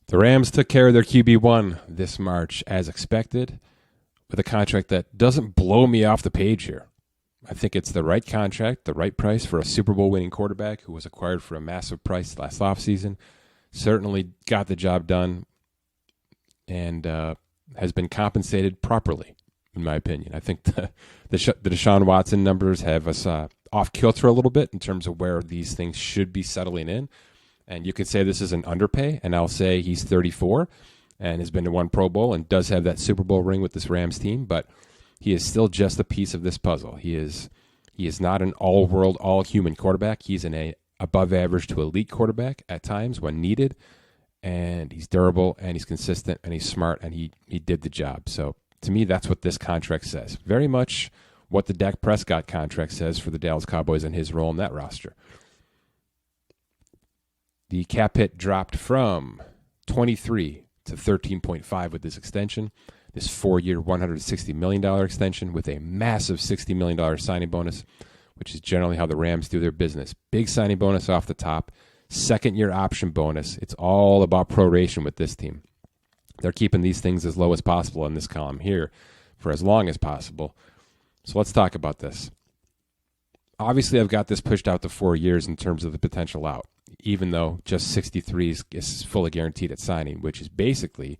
The Rams took care of their QB1 this March as expected with a contract that doesn't blow me off the page here. I think it's the right contract, the right price for a Super Bowl winning quarterback who was acquired for a massive price last offseason. Certainly got the job done and has been compensated properly, in my opinion. I think the Deshaun Watson numbers have us off kilter a little bit in terms of where these things should be settling in. And you could say this is an underpay, and I'll say he's 34 and has been to one Pro Bowl and does have that Super Bowl ring with this Rams team, but he is still just a piece of this puzzle. He is not an all-world, all-human quarterback. He's an above-average to elite quarterback at times when needed, and he's durable, and he's consistent, and he's smart, and he did the job. So to me, that's what this contract says. Very much what the Dak Prescott contract says for the Dallas Cowboys and his role in that roster. The cap hit dropped from 23 to 13.5 with this extension. This 4-year, $160 million extension with a massive $60 million signing bonus, which is generally how the Rams do their business. Big signing bonus off the top, second-year option bonus. It's all about proration with this team. They're keeping these things as low as possible in this column here for as long as possible. So let's talk about this. Obviously, I've got this pushed out to 4 years in terms of the potential out, even though just 63 is fully guaranteed at signing, which is basically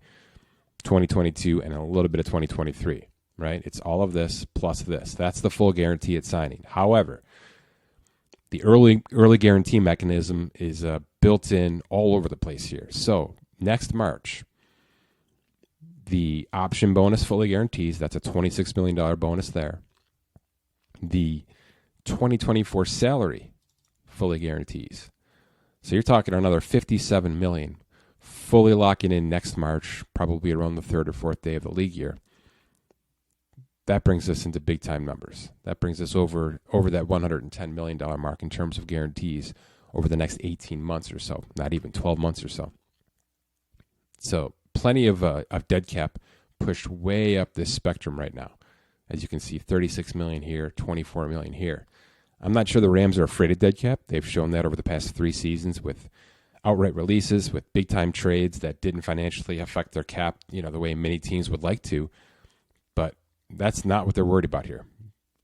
2022 and a little bit of 2023, right? It's all of this plus this. That's the full guarantee at signing. However, the early guarantee mechanism is built in all over the place here. So next March, the option bonus fully guarantees. That's a $26 million bonus there. The 2024 salary fully guarantees. So you're talking another $57 million fully locking in next March, probably around the third or fourth day of the league year. That brings us into big time numbers. That brings us over that $110 million mark in terms of guarantees over the next 18 months or so, not even 12 months or so. So plenty of dead cap pushed way up this spectrum right now. As you can see, $36 million here, $24 million here. I'm not sure the Rams are afraid of dead cap. They've shown that over the past 3 seasons with outright releases, with big-time trades that didn't financially affect their cap, the way many teams would like to. But that's not what they're worried about here.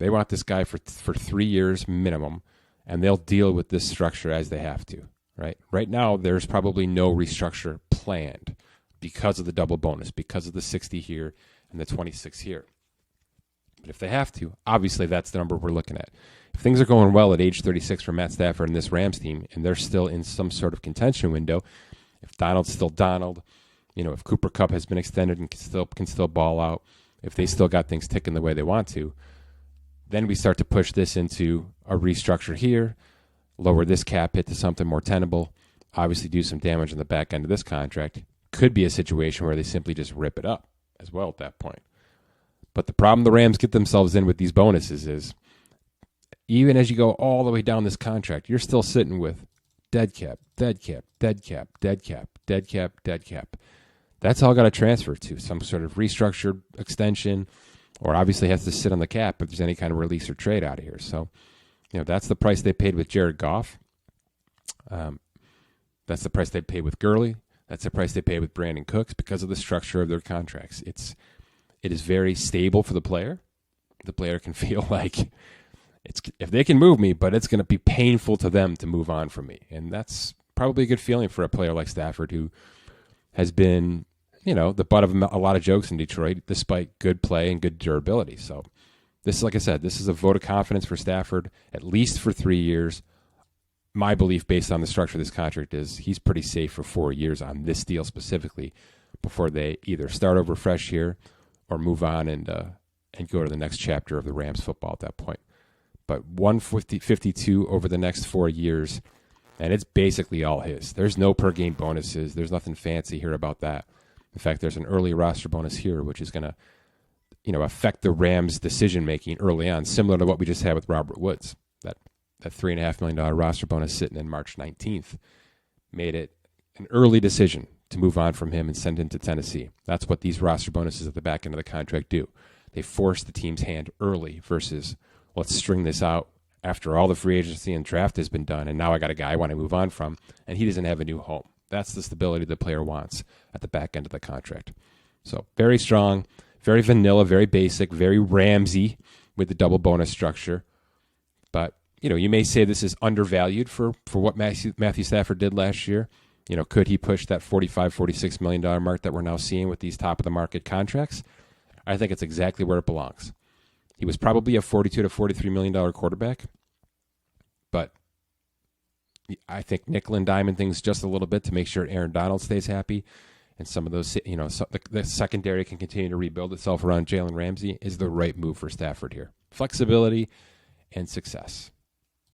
They want this guy for 3 years minimum, and they'll deal with this structure as they have to, right? Right now, there's probably no restructure planned because of the double bonus, because of the 60 here and the 26 here. But if they have to, obviously that's the number we're looking at. If things are going well at age 36 for Matt Stafford and this Rams team, and they're still in some sort of contention window, if Donald's still Donald, if Cooper Kupp has been extended and can still ball out, if they still got things ticking the way they want to, then we start to push this into a restructure here, lower this cap hit to something more tenable, obviously do some damage on the back end of this contract. Could be a situation where they simply just rip it up as well at that point. But the problem the Rams get themselves in with these bonuses is, even as you go all the way down this contract, you're still sitting with dead cap, dead cap, dead cap, dead cap, dead cap, dead cap. That's all got to transfer to some sort of restructured extension, or obviously has to sit on the cap if there's any kind of release or trade out of here. So, that's the price they paid with Jared Goff. That's the price they paid with Gurley. That's the price they paid with Brandon Cooks because of the structure of their contracts. It is very stable for the player. The player can feel like if they can move me, but it's going to be painful to them to move on from me. And that's probably a good feeling for a player like Stafford, who has been, the butt of a lot of jokes in Detroit, despite good play and good durability. So this is, like I said, this is a vote of confidence for Stafford, at least for 3 years. My belief, based on the structure of this contract, is he's pretty safe for 4 years on this deal specifically before they either start over fresh here or move on and go to the next chapter of the Rams football at that point. But 152 over the next 4 years, and it's basically all his. There's no per game bonuses. There's nothing fancy here about that. In fact, there's an early roster bonus here, which is going to, affect the Rams' decision making early on, similar to what we just had with Robert Woods. That $3.5 million roster bonus sitting in March 19th made it an early decision to move on from him and send him to Tennessee. That's what these roster bonuses at the back end of the contract do. They force the team's hand early versus let's string this out after all the free agency and draft has been done, and now I got a guy I want to move on from, and he doesn't have a new home. That's the stability the player wants at the back end of the contract. So very strong, very vanilla, very basic, very Ramsey with the double bonus structure. But, you may say this is undervalued for what Matthew Stafford did last year. Could he push that $45, $46 million mark that we're now seeing with these top-of-the-market contracts? I think it's exactly where it belongs. He was probably a $42 to $43 million quarterback, but I think nickel and diamond things just a little bit to make sure Aaron Donald stays happy, and some of those, the secondary can continue to rebuild itself around Jalen Ramsey is the right move for Stafford here. Flexibility and success.